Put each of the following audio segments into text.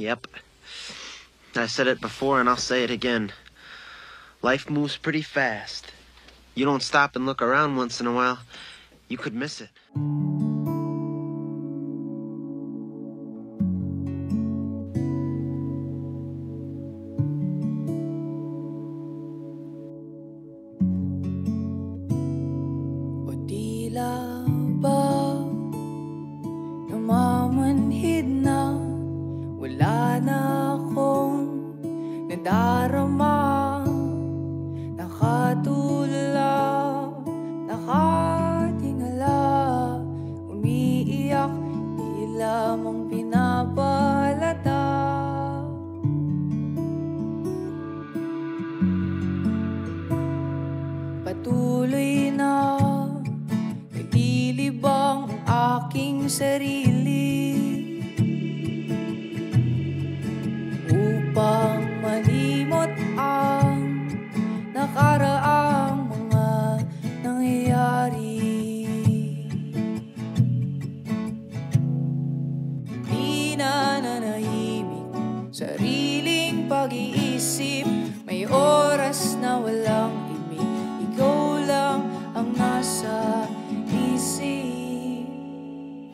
Yep. I said it before and I'll say it again. Life moves pretty fast. You don't stop and look around once in a while, you could miss it. O tila ba namamanhid na wala na akong nadarama, nakatulala, nakatingala, umiiyak, di lamang pinabalata. Patuloy na naglilibang ang aking sarili upang malimot ang nakaraang mga nangyayari. Di na nanahimik sariling pag-iisip, may oras na walang imik, ikaw lang ang nasa isip.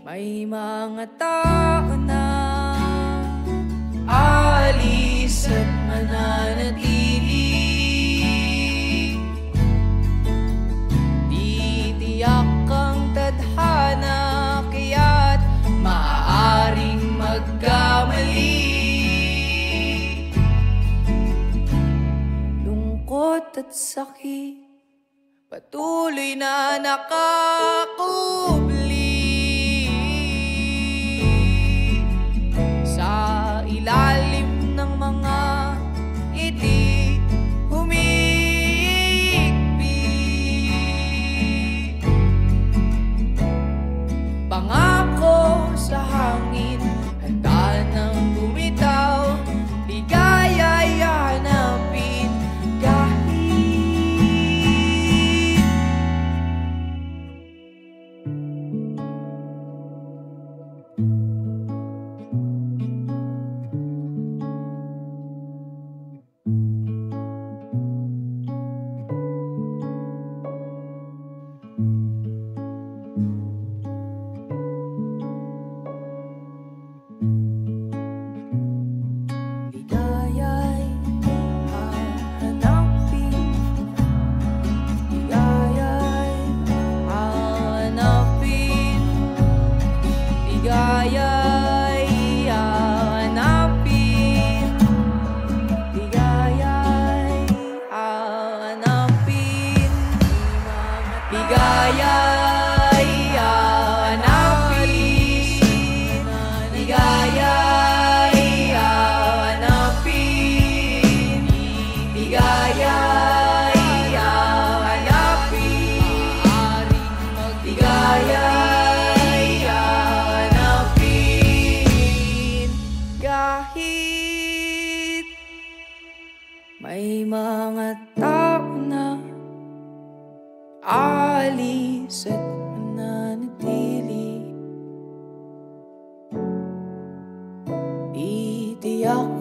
May mga tao na alis at mananatili, di tiyak ang tadhana, kaya't maaaring magkamali. Lungkot at sakit patuloy na nakakubli sa ilalim ng mga ngiti, humihigpit. Pangako sa hangin, handa nang bumitaw, ligaya'y hanapin kahit may mga tao na alis at mananatili, di tiyak